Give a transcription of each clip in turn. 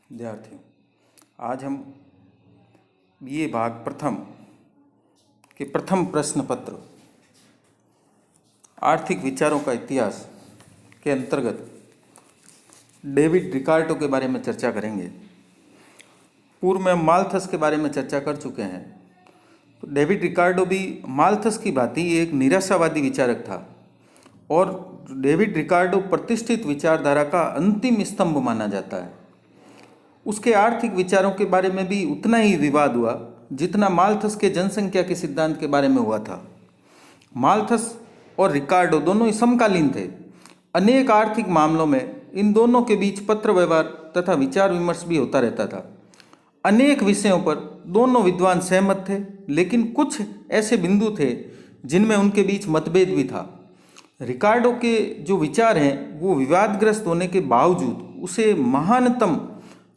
विद्यार्थियों, आज हम बीए भाग प्रथम के प्रथम प्रश्न पत्र आर्थिक विचारों का इतिहास के अंतर्गत डेविड रिकार्डो के बारे में चर्चा करेंगे। पूर्व में हम माल्थस के बारे में चर्चा कर चुके हैं। तो डेविड रिकार्डो भी माल्थस की भांति एक निराशावादी विचारक था और डेविड रिकार्डो प्रतिष्ठित विचारधारा का अंतिम स्तंभ माना जाता है। उसके आर्थिक विचारों के बारे में भी उतना ही विवाद हुआ जितना माल्थस के जनसंख्या के सिद्धांत के बारे में हुआ था। माल्थस और रिकार्डो दोनों ही समकालीन थे। अनेक आर्थिक मामलों में इन दोनों के बीच पत्र व्यवहार तथा विचार विमर्श भी होता रहता था। अनेक विषयों पर दोनों विद्वान सहमत थे, लेकिन कुछ ऐसे बिंदु थे जिनमें उनके बीच मतभेद भी था। रिकार्डो के जो विचार हैं वो विवादग्रस्त होने के बावजूद उसे महानतम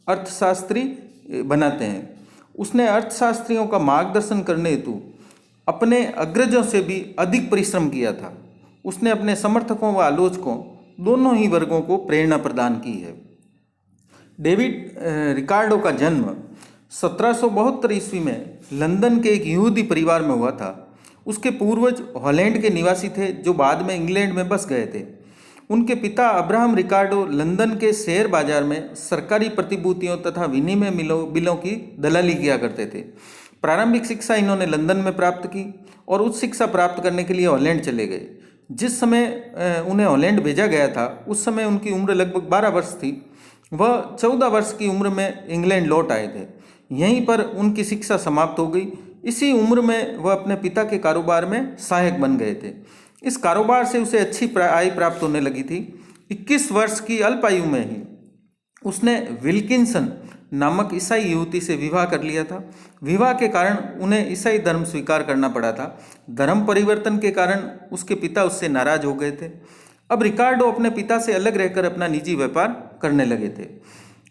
अर्थशास्त्री बनाते हैं। उसने अर्थशास्त्रियों का मार्गदर्शन करने हेतु अपने अग्रजों से भी अधिक परिश्रम किया था। उसने अपने समर्थकों व आलोचकों दोनों ही वर्गों को प्रेरणा प्रदान की है। डेविड रिकार्डो का जन्म 1772 ईस्वी में लंदन के एक यहूदी परिवार में हुआ था। उसके पूर्वज हॉलैंड के निवासी थे जो बाद में इंग्लैंड में बस गए थे। उनके पिता अब्राहम रिकार्डो लंदन के शेयर बाजार में सरकारी प्रतिभूतियों तथा विनिमय बिलों की दलाली किया करते थे। प्रारंभिक शिक्षा इन्होंने लंदन में प्राप्त की और उच्च शिक्षा प्राप्त करने के लिए हॉलैंड चले गए। जिस समय उन्हें हॉलैंड भेजा गया था उस समय उनकी उम्र लगभग 12 वर्ष थी। वह 14 वर्ष की उम्र में इंग्लैंड लौट आए थे। यहीं पर उनकी शिक्षा समाप्त हो गई। इसी उम्र में वह अपने पिता के कारोबार में सहायक बन गए थे। इस कारोबार से उसे अच्छी आय प्राप्त होने लगी थी। 21 वर्ष की अल्प आयु में ही उसने विल्किंसन नामक ईसाई युवती से विवाह कर लिया था। विवाह के कारण उन्हें ईसाई धर्म स्वीकार करना पड़ा था। धर्म परिवर्तन के कारण उसके पिता उससे नाराज हो गए थे। अब रिकार्डो अपने पिता से अलग रहकर अपना निजी व्यापार करने लगे थे।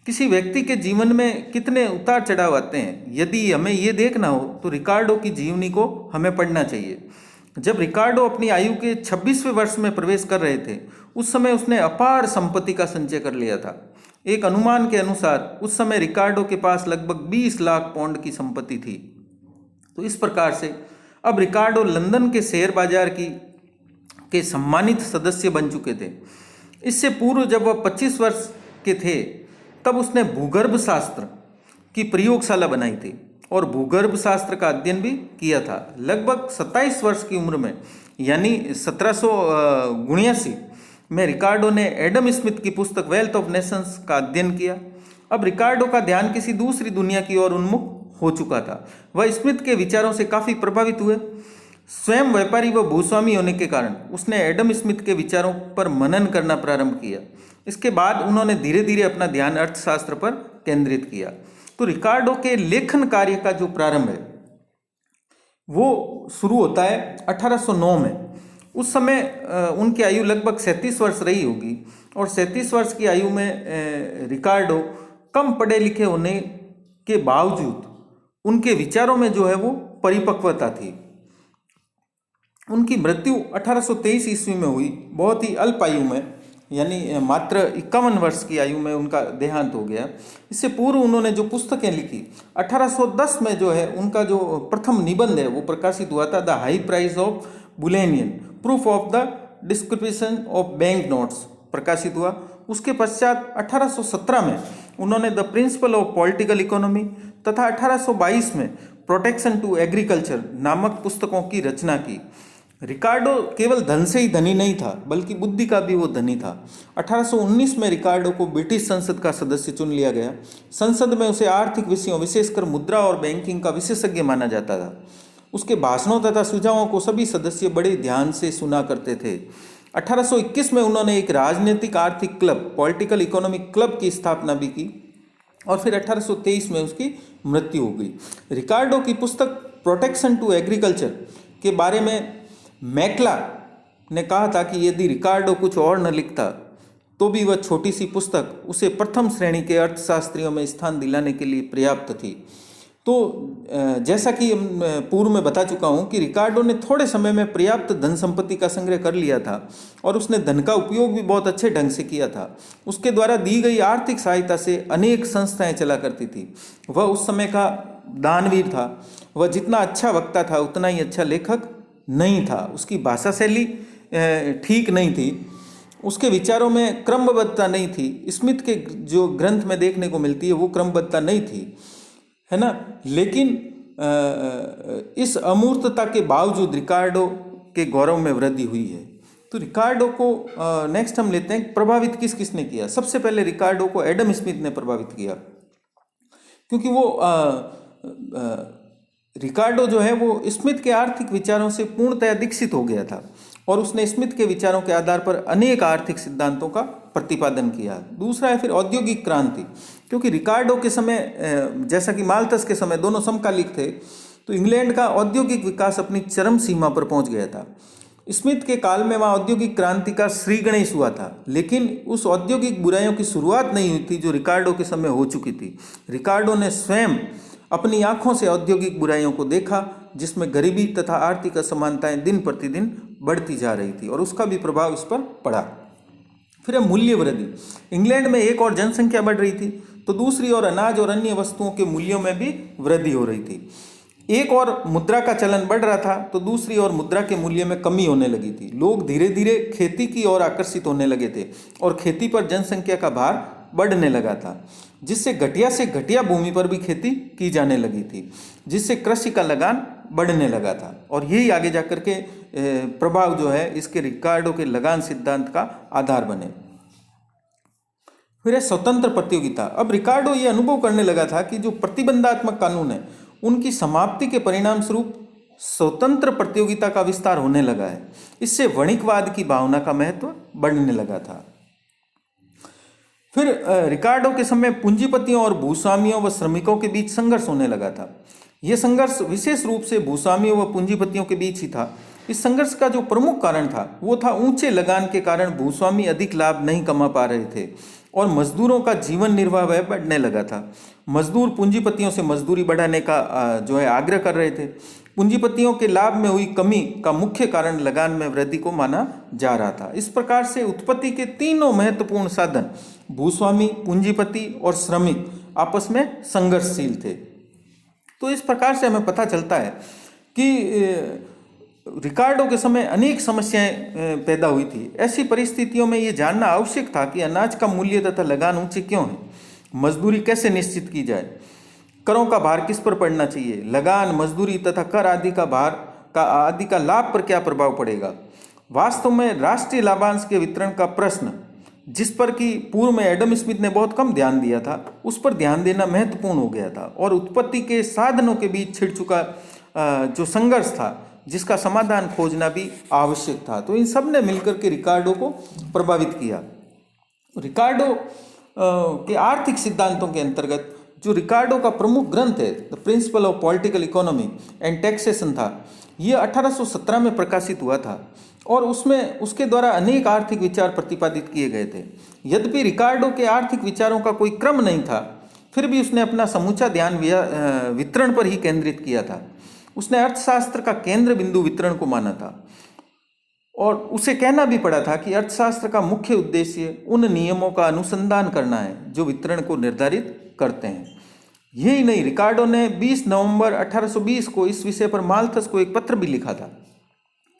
किसी व्यक्ति के जीवन में कितने उतार चढ़ाव आते हैं, यदि हमें ये देखना हो तो रिकार्डो की जीवनी को हमें पढ़ना चाहिए। जब रिकार्डो अपनी आयु के 26वें वर्ष में प्रवेश कर रहे थे उस समय उसने अपार संपत्ति का संचय कर लिया था। एक अनुमान के अनुसार उस समय रिकार्डो के पास लगभग 20 लाख पाउंड की संपत्ति थी। तो इस प्रकार से अब रिकार्डो लंदन के शेयर बाजार के सम्मानित सदस्य बन चुके थे। इससे पूर्व जब वह 25 वर्ष के थे तब उसने भूगर्भ शास्त्र की प्रयोगशाला बनाई थी और भूगर्भ शास्त्र का अध्ययन भी किया था। लगभग 27 वर्ष की उम्र में यानी 1779 में रिकार्डो ने एडम स्मिथ की पुस्तक वेल्थ ऑफ नेशंस का अध्ययन किया। अब रिकार्डो का ध्यान किसी दूसरी दुनिया की ओर उन्मुख हो चुका था। वह स्मिथ के विचारों से काफ़ी प्रभावित हुए। स्वयं व्यापारी व भूस्वामी होने के कारण उसने एडम स्मिथ के विचारों पर मनन करना प्रारंभ किया। इसके बाद उन्होंने धीरे धीरे अपना ध्यान अर्थशास्त्र पर केंद्रित किया। तो रिकार्डो के लेखन कार्य का जो प्रारंभ है वो शुरू होता है 1809 में। उस समय उनकी आयु लगभग 37 वर्ष रही होगी और 37 वर्ष की आयु में रिकार्डो कम पढ़े लिखे होने के बावजूद उनके विचारों में जो है वो परिपक्वता थी। उनकी मृत्यु 1823 ईस्वी में हुई, बहुत ही अल्प आयु में, यानी मात्र 51 वर्ष की आयु में उनका देहांत हो गया। इससे पूर्व उन्होंने जो पुस्तकें लिखी 1810 में जो है उनका जो प्रथम निबंध है वो प्रकाशित हुआ था, the high price of bullion proof of the description of bank notes प्रकाशित हुआ। उसके पश्चात 1817 में उन्होंने the principle of political economy तथा 1822 में प्रोटेक्शन टू एग्रीकल्चर नामक पुस्तकों की रचना की। रिकार्डो केवल धन से ही धनी नहीं था बल्कि बुद्धि का भी वो धनी था। 1819 में रिकार्डो को ब्रिटिश संसद का सदस्य चुन लिया गया। संसद में उसे आर्थिक विषयों विशेषकर मुद्रा और बैंकिंग का विशेषज्ञ माना जाता था। उसके भाषणों तथा सुझावों को सभी सदस्य बड़े ध्यान से सुना करते थे। 1821 में उन्होंने एक राजनीतिक आर्थिक क्लब पॉलिटिकल इकोनॉमिक क्लब की स्थापना भी की और फिर 1823 में उसकी मृत्यु हो गई। रिकार्डो की पुस्तक प्रोटेक्शन टू एग्रीकल्चर के बारे में मैकला ने कहा था कि यदि रिकार्डो कुछ और न लिखता तो भी वह छोटी सी पुस्तक उसे प्रथम श्रेणी के अर्थशास्त्रियों में स्थान दिलाने के लिए पर्याप्त थी। जैसा कि पूर्व में बता चुका हूँ कि रिकार्डो ने थोड़े समय में पर्याप्त धन संपत्ति का संग्रह कर लिया था और उसने धन का उपयोग भी बहुत अच्छे ढंग से किया था। उसके द्वारा दी गई आर्थिक सहायता से अनेक संस्थाएं चला करती थी। वह उस समय का दानवीर था। वह जितना अच्छा वक्ता था उतना ही अच्छा लेखक नहीं था। उसकी भाषा शैली ठीक नहीं थी। उसके विचारों में क्रमबद्धता नहीं थी। स्मिथ के जो ग्रंथ में देखने को मिलती है वो क्रमबद्धता नहीं थी, है ना। लेकिन इस अमूर्तता के बावजूद रिकार्डो के गौरव में वृद्धि हुई है। तो रिकार्डो को नेक्स्ट हम लेते हैं, प्रभावित किस किसने किया। सबसे पहले रिकार्डो को एडम स्मिथ ने प्रभावित किया, क्योंकि वो रिकार्डो जो है वो स्मिथ के आर्थिक विचारों से पूर्णतया दीक्षित हो गया था और उसने स्मिथ के विचारों के आधार पर अनेक आर्थिक सिद्धांतों का प्रतिपादन किया। दूसरा है फिर औद्योगिक क्रांति, क्योंकि रिकार्डो के समय जैसा कि माल्थस के समय दोनों समकालिक थे, तो इंग्लैंड का औद्योगिक विकास अपनी चरम सीमा पर पहुंच गया था। स्मिथ के काल में वहाँ औद्योगिक क्रांति का श्री गणेश हुआ था, लेकिन उस औद्योगिक बुराइयों की शुरुआत नहीं हुई थी जो रिकार्डो के समय हो चुकी थी। रिकार्डो ने स्वयं अपनी आंखों से औद्योगिक बुराइयों को देखा, जिसमें गरीबी तथा आर्थिक असमानताएं दिन प्रतिदिन बढ़ती जा रही थी और उसका भी प्रभाव इस पर पड़ा। फिर है मूल्य वृद्धि। इंग्लैंड में एक और जनसंख्या बढ़ रही थी, तो दूसरी ओर अनाज और अन्य वस्तुओं के मूल्यों में भी वृद्धि हो रही थी। एक और मुद्रा का चलन बढ़ रहा था, तो दूसरी ओर मुद्रा के मूल्य में कमी होने लगी थी। लोग धीरे धीरे खेती की ओर आकर्षित होने लगे थे और खेती पर जनसंख्या का भार बढ़ने लगा था, जिससे घटिया से घटिया भूमि पर भी खेती की जाने लगी थी, जिससे कृषि का लगान बढ़ने लगा था। और यही आगे जाकर के प्रभाव जो है इसके रिकार्डो के लगान सिद्धांत का आधार बने। फिर है स्वतंत्र प्रतियोगिता। अब रिकार्डो ये अनुभव करने लगा था कि जो प्रतिबंधात्मक कानून है उनकी समाप्ति के परिणाम स्वरूप स्वतंत्र प्रतियोगिता का विस्तार होने लगा है। इससे वणिकवाद की भावना का महत्व बढ़ने लगा था। फिर रिकार्डो के समय पूंजीपतियों और भूस्वामियों व श्रमिकों के बीच संघर्ष होने लगा था। यह संघर्ष विशेष रूप से भूस्वामियों व पूंजीपतियों के बीच ही था। इस संघर्ष का जो प्रमुख कारण था वो था ऊंचे लगान के कारण भूस्वामी अधिक लाभ नहीं कमा पा रहे थे और मजदूरों का जीवन निर्वाह व्यय बढ़ने लगा था। मजदूर पूंजीपतियों से मजदूरी बढ़ाने का जो है आग्रह कर रहे थे। पूंजीपतियों के लाभ में हुई कमी का मुख्य कारण लगान में वृद्धि को माना जा रहा था। इस प्रकार से उत्पत्ति के तीनों महत्वपूर्ण साधन भूस्वामी, पूंजीपति और श्रमिक आपस में संघर्षशील थे। तो इस प्रकार से हमें पता चलता है कि रिकार्डो के समय अनेक समस्याएं पैदा हुई थी। ऐसी परिस्थितियों में ये जानना आवश्यक था कि अनाज का मूल्य तथा लगान ऊंचे क्यों है, मजदूरी कैसे निश्चित की जाए, करों का भार किस पर पड़ना चाहिए, लगान, मजदूरी तथा कर आदि का लाभ पर क्या प्रभाव पड़ेगा। वास्तव में राष्ट्रीय लाभांश के वितरण का प्रश्न, जिस पर कि पूर्व में एडम स्मिथ ने बहुत कम ध्यान दिया था, उस पर ध्यान देना महत्वपूर्ण हो गया था और उत्पत्ति के साधनों के बीच छिड़ चुका जो संघर्ष था जिसका समाधान खोजना भी आवश्यक था। तो इन सब ने मिलकर के रिकार्डो को प्रभावित किया। रिकार्डो के आर्थिक सिद्धांतों के अंतर्गत जो रिकार्डो का प्रमुख ग्रंथ है the principle of political economy and taxation था, ये 1817 में प्रकाशित हुआ था और उसमें उसके द्वारा अनेक आर्थिक विचार प्रतिपादित किए गए थे। यद्यपि रिकार्डो के आर्थिक विचारों का कोई क्रम नहीं था, फिर भी उसने अपना समूचा ध्यान वितरण पर ही केंद्रित किया था। उसने अर्थशास्त्र का केंद्र बिंदु वितरण को माना था और उसे कहना भी पड़ा था कि अर्थशास्त्र का मुख्य उद्देश्य उन नियमों का अनुसंधान करना है जो वितरण को निर्धारित करते हैं। यही नहीं, रिकार्डो ने 20 नवंबर 1820 को इस विषय पर माल्थस को एक पत्र भी लिखा था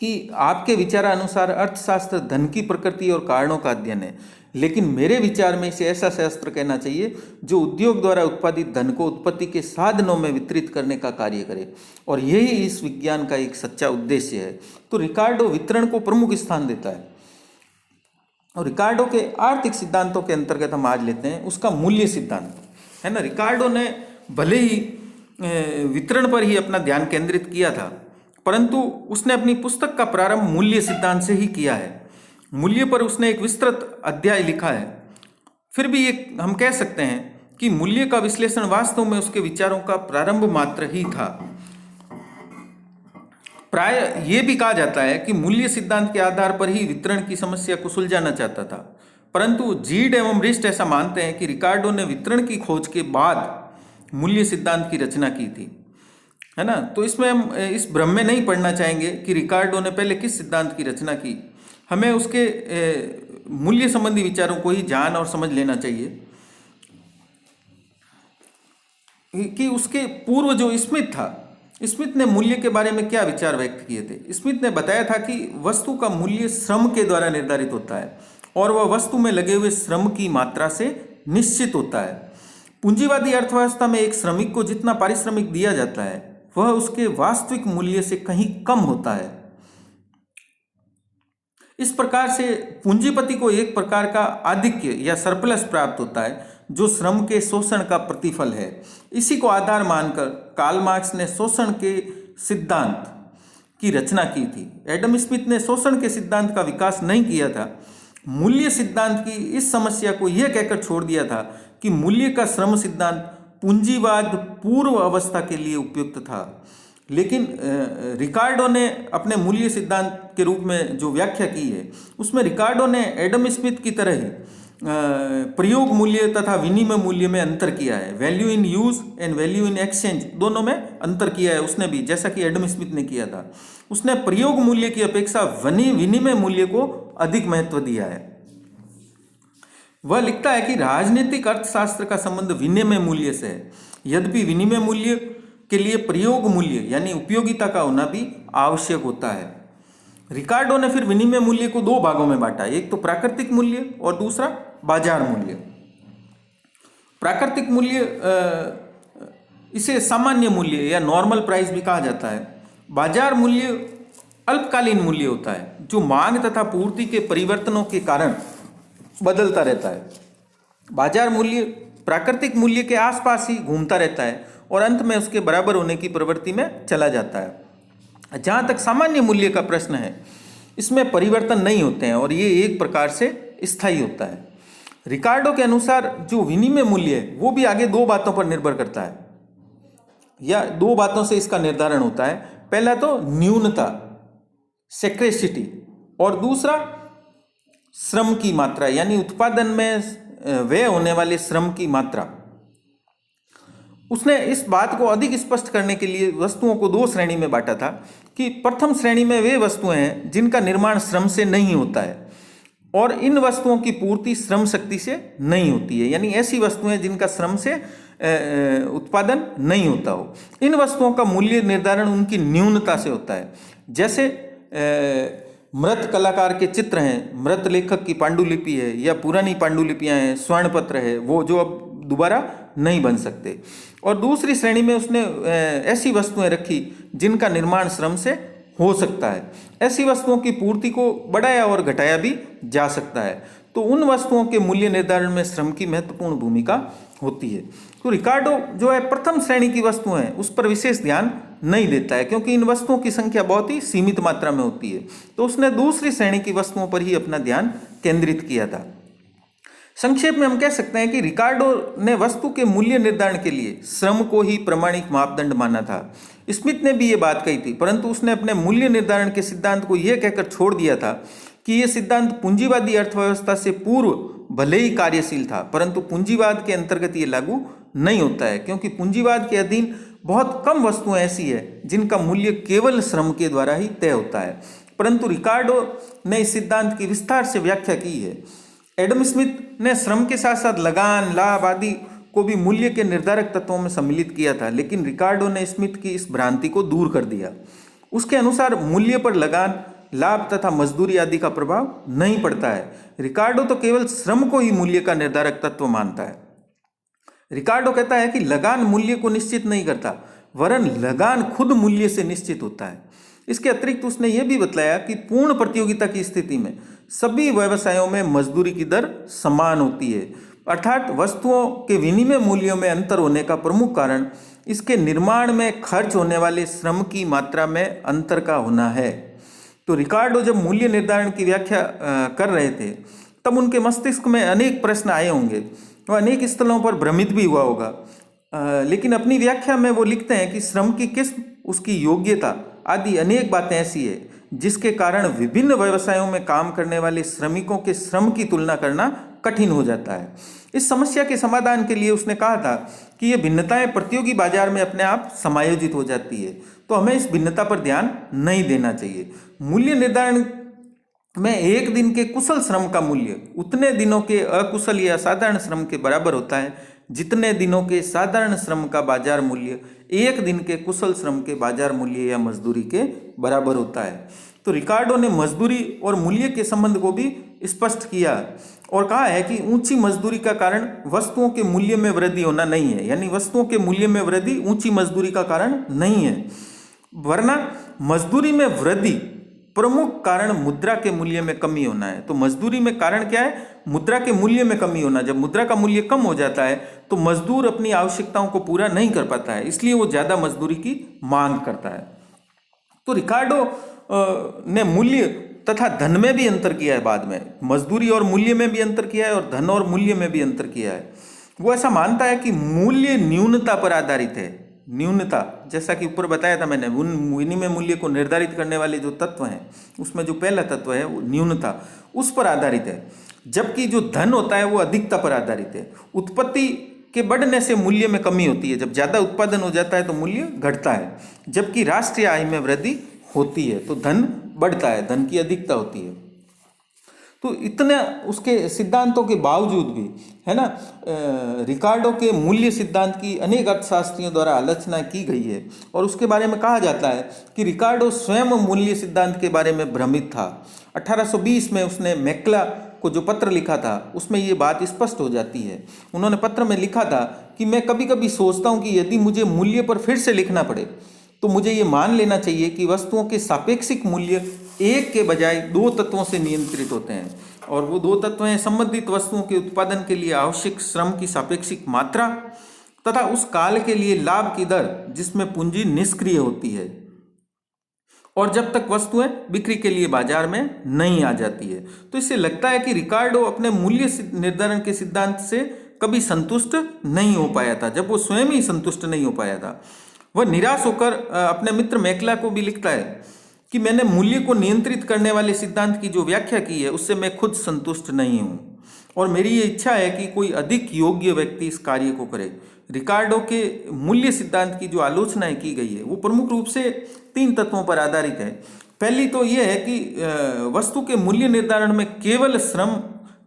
कि आपके विचारानुसार अर्थशास्त्र धन की प्रकृति और कारणों का अध्ययन है, लेकिन मेरे विचार में इसे ऐसा शास्त्र कहना चाहिए जो उद्योग द्वारा उत्पादित धन को उत्पत्ति के साधनों में वितरित करने का कार्य करे, और यही इस विज्ञान का एक सच्चा उद्देश्य है। तो रिकार्डो वितरण को प्रमुख स्थान देता है। और रिकार्डो के आर्थिक सिद्धांतों के अंतर्गत हम आज लेते हैं उसका मूल्य सिद्धांत, है ना। रिकार्डो ने भले ही वितरण पर ही अपना ध्यान केंद्रित किया था, परंतु उसने अपनी पुस्तक का प्रारंभ मूल्य सिद्धांत से ही किया है। मूल्य पर उसने एक विस्तृत अध्याय लिखा है। फिर भी एक हम कह सकते हैं कि मूल्य का विश्लेषण वास्तव में उसके विचारों का प्रारंभ मात्र ही था। प्राय ये भी कहा जाता है कि मूल्य सिद्धांत के आधार पर ही वितरण की समस्या को सुलझाना चाहता था, परंतु जीड एवं रिस्ट ऐसा मानते हैं कि रिकार्डो ने वितरण की खोज के बाद मूल्य सिद्धांत की रचना की थी, है ना। तो इसमें हम इस भ्रम में नहीं पड़ना चाहेंगे कि रिकार्डो ने पहले किस सिद्धांत की रचना की। हमें उसके मूल्य संबंधी विचारों को ही जान और समझ लेना चाहिए कि उसके पूर्व जो स्मिथ था, स्मिथ ने मूल्य के बारे में क्या विचार व्यक्त किए थे। स्मिथ ने बताया था कि वस्तु का मूल्य श्रम के द्वारा निर्धारित होता है और वह वस्तु में लगे हुए श्रम की मात्रा से निश्चित होता है। पूंजीवादी अर्थव्यवस्था में एक श्रमिक को जितना पारिश्रमिक दिया जाता है वह उसके वास्तविक मूल्य से कहीं कम होता है। इस प्रकार से पूंजीपति को एक प्रकार का आधिक्य या सरप्लस प्राप्त होता है जो श्रम के शोषण का प्रतिफल है। इसी को आधार मानकर कार्ल मार्क्स ने शोषण के सिद्धांत की रचना की थी। एडम स्मिथ ने शोषण के सिद्धांत का विकास नहीं किया था। मूल्य सिद्धांत की इस समस्या को यह कहकर छोड़ दिया था कि मूल्य का श्रम सिद्धांत पूंजीवाद पूर्व अवस्था के लिए उपयुक्त था। लेकिन रिकार्डो ने अपने मूल्य सिद्धांत के रूप में जो व्याख्या की है उसमें रिकार्डो ने एडम स्मिथ की तरह ही प्रयोग मूल्य तथा विनिमय मूल्य में अंतर किया है। Value in use and value in exchange दोनों में अंतर किया है उसने भी, जैसा कि एडम स्मिथ ने किया था। उसने प्रयोग मूल्य की अपेक्षा विनिमय मूल्य को अधिक महत्व दिया है। वह लिखता है कि राजनीतिक अर्थशास्त्र का संबंध विनिमय मूल्य से है, यद्यपि विनिमय मूल्य के लिए प्रयोग मूल्य यानी उपयोगिता का होना भी आवश्यक होता है। रिकार्डो ने फिर विनिमय मूल्य को दो भागों में बांटा, एक तो प्राकृतिक मूल्य और दूसरा बाजार मूल्य। प्राकृतिक मूल्य इसे सामान्य मूल्य या नॉर्मल प्राइस भी कहा जाता है। बाजार मूल्य अल्पकालीन मूल्य होता है जो मांग तथा पूर्ति के परिवर्तनों के कारण बदलता रहता है। बाजार मूल्य प्राकृतिक मूल्य के आसपास ही घूमता रहता है और अंत में उसके बराबर होने की प्रवृत्ति में चला जाता है। जहाँ तक सामान्य मूल्य का प्रश्न है इसमें परिवर्तन नहीं होते हैं और ये एक प्रकार से स्थायी होता है। रिकार्डो के अनुसार जो विनिमय मूल्य है वो भी आगे दो बातों पर निर्भर करता है या दो बातों से इसका निर्धारण होता है। पहला तो न्यूनता स्कैर्सिटी और दूसरा श्रम की मात्रा यानी उत्पादन में व्यय होने वाले श्रम की मात्रा। उसने इस बात को अधिक स्पष्ट करने के लिए वस्तुओं को दो श्रेणी में बांटा था कि प्रथम श्रेणी में वे वस्तुएं हैं जिनका निर्माण श्रम से नहीं होता है और इन वस्तुओं की पूर्ति श्रम शक्ति से नहीं होती है, यानी ऐसी वस्तुएं जिनका श्रम से उत्पादन नहीं होता हो। इन वस्तुओं का मूल्य निर्धारण उनकी न्यूनता से होता है। जैसे मृत कलाकार के चित्र हैं, मृत लेखक की पांडुलिपि है या पुरानी पांडुलिपियां हैं, स्वर्ण पत्र है, वो जो अब दोबारा नहीं बन सकते। और दूसरी श्रेणी में उसने ऐसी वस्तुएं रखी जिनका निर्माण श्रम से हो सकता है। ऐसी वस्तुओं की पूर्ति को बढ़ाया और घटाया भी जा सकता है। तो उन वस्तुओं के मूल्य निर्धारण में श्रम की महत्वपूर्ण भूमिका होती है। तो रिकार्डो जो है प्रथम श्रेणी की वस्तुएं हैं उस पर विशेष ध्यान नहीं देता है क्योंकि इन वस्तुओं की संख्या बहुत ही सीमित मात्रा में होती है। तो उसने दूसरी श्रेणी की वस्तुओं पर ही अपना ध्यान केंद्रित किया था। संक्षेप में हम कह सकते हैं कि रिकार्डो ने वस्तु के मूल्य निर्धारण के लिए श्रम को ही प्रमाणिक मापदंड माना था। स्मिथ ने भी ये बात कही थी, परंतु उसने अपने मूल्य निर्धारण के सिद्धांत को यह कहकर छोड़ दिया था कि यह सिद्धांत पूंजीवादी अर्थव्यवस्था से पूर्व भले ही कार्यशील था, परंतु पूंजीवाद के अंतर्गत ये लागू नहीं होता है क्योंकि पूंजीवाद के अधीन बहुत कम वस्तुएं ऐसी है जिनका मूल्य केवल श्रम के द्वारा ही तय होता है। परंतु रिकार्डो ने इस सिद्धांत की विस्तार से व्याख्या की है। एडम स्मिथ ने श्रम के साथ साथ लगान, लाभ आदि को भी मूल्य के निर्धारक तत्वों में सम्मिलित किया था, लेकिन रिकार्डो ने स्मिथ की इस भ्रांति को दूर कर दिया। उसके अनुसार मूल्य पर लगान, लाभ तथा मजदूरी आदि का प्रभाव नहीं पड़ता है। रिकार्डो तो केवल श्रम को ही मूल्य का निर्धारक तत्व मानता है। रिकार्डो कहता है कि लगान मूल्य को निश्चित नहीं करता, वरन लगान खुद मूल्य से निश्चित होता है। इसके अतिरिक्त उसने यह भी बतलाया कि पूर्ण प्रतियोगिता की स्थिति में सभी व्यवसायों में मजदूरी की दर समान होती है, अर्थात वस्तुओं के विनिमय मूल्यों में अंतर होने का प्रमुख कारण इसके निर्माण में खर्च होने वाले श्रम की मात्रा में अंतर का होना है। तो रिकार्डो जब मूल्य निर्धारण की व्याख्या कर रहे थे तब उनके मस्तिष्क में अनेक प्रश्न आए होंगे, वो अनेक स्थलों पर भ्रमित भी हुआ होगा, लेकिन अपनी व्याख्या में वो लिखते हैं कि श्रम की किस्म, उसकी योग्यता आदि अनेक बातें ऐसी है जिसके कारण विभिन्न व्यवसायों में काम करने वाले श्रमिकों के श्रम की तुलना करना कठिन हो जाता है। इस समस्या के समाधान के लिए उसने कहा था कि ये भिन्नताएं प्रतियोगी बाजार में अपने आप समायोजित हो जाती है, तो हमें इस भिन्नता पर ध्यान नहीं देना चाहिए। मूल्य निर्धारण में एक दिन के कुशल श्रम का मूल्य उतने दिनों के अकुशल या साधारण श्रम के बराबर होता है जितने दिनों के साधारण श्रम का बाजार मूल्य एक दिन के कुशल श्रम के बाजार मूल्य या मजदूरी के बराबर होता है। तो रिकार्डो ने मजदूरी और मूल्य के संबंध को भी स्पष्ट किया और कहा है कि ऊंची मजदूरी का कारण वस्तुओं के मूल्य में वृद्धि होना नहीं है, यानी वस्तुओं के मूल्य में वृद्धि ऊंची मजदूरी का कारण नहीं है, वरना मजदूरी में वृद्धि प्रमुख कारण मुद्रा के मूल्य में कमी होना है। तो मजदूरी में कारण क्या है? मुद्रा के मूल्य में कमी होना। जब मुद्रा का मूल्य कम हो जाता है तो मजदूर अपनी आवश्यकताओं को पूरा नहीं कर पाता है, इसलिए वो ज्यादा मजदूरी की मांग करता है। तो रिकार्डो ने मूल्य तथा धन में भी अंतर किया है, बाद में मजदूरी और मूल्य में भी अंतर किया है और धन और मूल्य में भी अंतर किया है। वो ऐसा मानता है कि मूल्य न्यूनता पर आधारित है। न्यूनता, जैसा कि ऊपर बताया था मैंने, उन विनिमय मूल्य को निर्धारित करने वाले जो तत्व हैं उसमें जो पहला तत्व है वो न्यूनता, उस पर आधारित है, जबकि जो धन होता है वो अधिकता पर आधारित है। उत्पत्ति के बढ़ने से मूल्य में कमी होती है, जब ज़्यादा उत्पादन हो जाता है तो मूल्य घटता है, जबकि राष्ट्रीय आय में वृद्धि होती है तो धन बढ़ता है, धन की अधिकता होती है। तो इतने उसके सिद्धांतों के बावजूद भी, है ना, रिकार्डो के मूल्य सिद्धांत की अनेक अर्थशास्त्रियों द्वारा आलोचना की गई है और उसके बारे में कहा जाता है कि रिकार्डो स्वयं मूल्य सिद्धांत के बारे में भ्रमित था। 1820 में उसने मैक्ला को जो पत्र लिखा था उसमें ये बात स्पष्ट हो जाती है। उन्होंने पत्र में लिखा था कि मैं कभी कभी सोचता हूँ कि यदि मुझे मूल्य पर फिर से लिखना पड़े तो मुझे ये मान लेना चाहिए कि वस्तुओं के सापेक्षिक मूल्य एक के बजाय दो तत्वों से नियंत्रित होते हैं, और वो दो तत्व हैं संबंधित वस्तुओं के उत्पादन के लिए आवश्यक श्रम की सापेक्षिक मात्रा तथा उस काल के लिए लाभ की दर जिसमें पूंजी निष्क्रिय होती है और जब तक वस्तुएं बिक्री के लिए बाजार में नहीं आ जाती है। तो इससे लगता है कि रिकार्डो अपने मूल्य निर्धारण के सिद्धांत से कभी संतुष्ट नहीं हो पाया था। जब वो स्वयं ही संतुष्ट नहीं हो पाया था, वह निराश होकर अपने मित्र मैक्ला को भी लिखता है कि मैंने मूल्य को नियंत्रित करने वाले सिद्धांत की जो व्याख्या की है उससे मैं खुद संतुष्ट नहीं हूँ और मेरी ये इच्छा है कि कोई अधिक योग्य व्यक्ति इस कार्य को करे। रिकार्डो के मूल्य सिद्धांत की जो आलोचनाएं की गई है वो प्रमुख रूप से 3 तत्वों पर आधारित है। पहली तो यह है कि वस्तु के मूल्य निर्धारण में केवल श्रम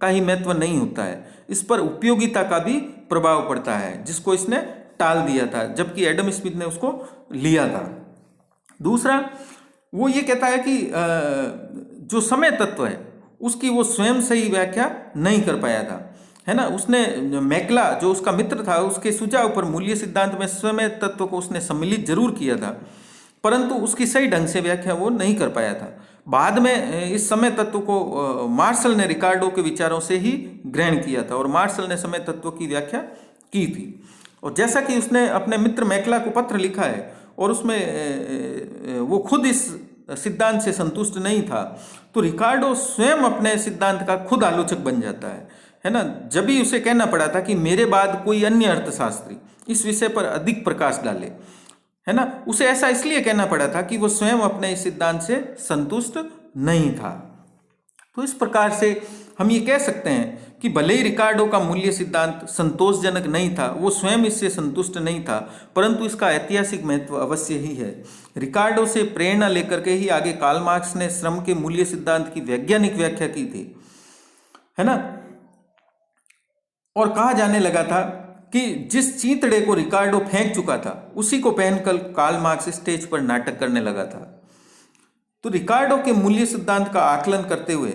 का ही महत्व नहीं होता है, इस पर उपयोगिता का भी प्रभाव पड़ता है, जिसको इसने टाल दिया था, जबकि एडम स्मिथ ने उसको लिया था। दूसरा, वो ये कहता है कि जो समय तत्व है उसकी वो स्वयं सही व्याख्या नहीं कर पाया था, है ना। उसने मैक्ला जो उसका मित्र था उसके सुझाव पर मूल्य सिद्धांत में समय तत्व को उसने सम्मिलित जरूर किया था, परंतु उसकी सही ढंग से व्याख्या वो नहीं कर पाया था। बाद में इस समय तत्व को मार्शल ने रिकार्डो के विचारों से ही ग्रहण किया था और मार्शल ने समय तत्व की व्याख्या की थी। और जैसा कि उसने अपने मित्र मैक्ला को पत्र लिखा है और उसमें वो खुद इस सिद्धांत से संतुष्ट नहीं था, तो रिकार्डो स्वयं अपने सिद्धांत का खुद आलोचक बन जाता है ना। जब भी उसे कहना पड़ा था कि मेरे बाद कोई अन्य अर्थशास्त्री इस विषय पर अधिक प्रकाश डाले, है ना, उसे ऐसा इसलिए कहना पड़ा था कि वो स्वयं अपने इस सिद्धांत से संतुष्ट नहीं था। तो इस प्रकार से हम ये कह सकते हैं कि भले ही रिकार्डो का मूल्य सिद्धांत संतोषजनक नहीं था, वो स्वयं इससे संतुष्ट नहीं था, परंतु इसका ऐतिहासिक महत्व अवश्य ही है। रिकार्डो से प्रेरणा लेकर के ही आगे कार्ल मार्क्स ने श्रम के मूल्य सिद्धांत की वैज्ञानिक व्याख्या की थी, है ना। और कहा जाने लगा था कि जिस चींतड़े को रिकार्डो फेंक चुका था उसी को पहनकर कार्ल मार्क्स स्टेज पर नाटक करने लगा था। तो रिकार्डो के मूल्य सिद्धांत का आकलन करते हुए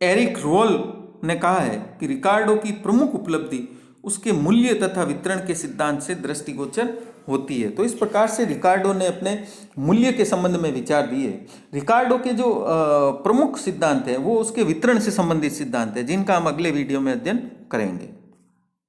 एरिक रोल ने कहा है कि रिकार्डो की प्रमुख उपलब्धि उसके मूल्य तथा वितरण के सिद्धांत से दृष्टिगोचर होती है। तो इस प्रकार से रिकार्डो ने अपने मूल्य के संबंध में विचार दिए। रिकार्डो के जो प्रमुख सिद्धांत हैं वो उसके वितरण से संबंधित सिद्धांत है, जिनका हम अगले वीडियो में अध्ययन करेंगे।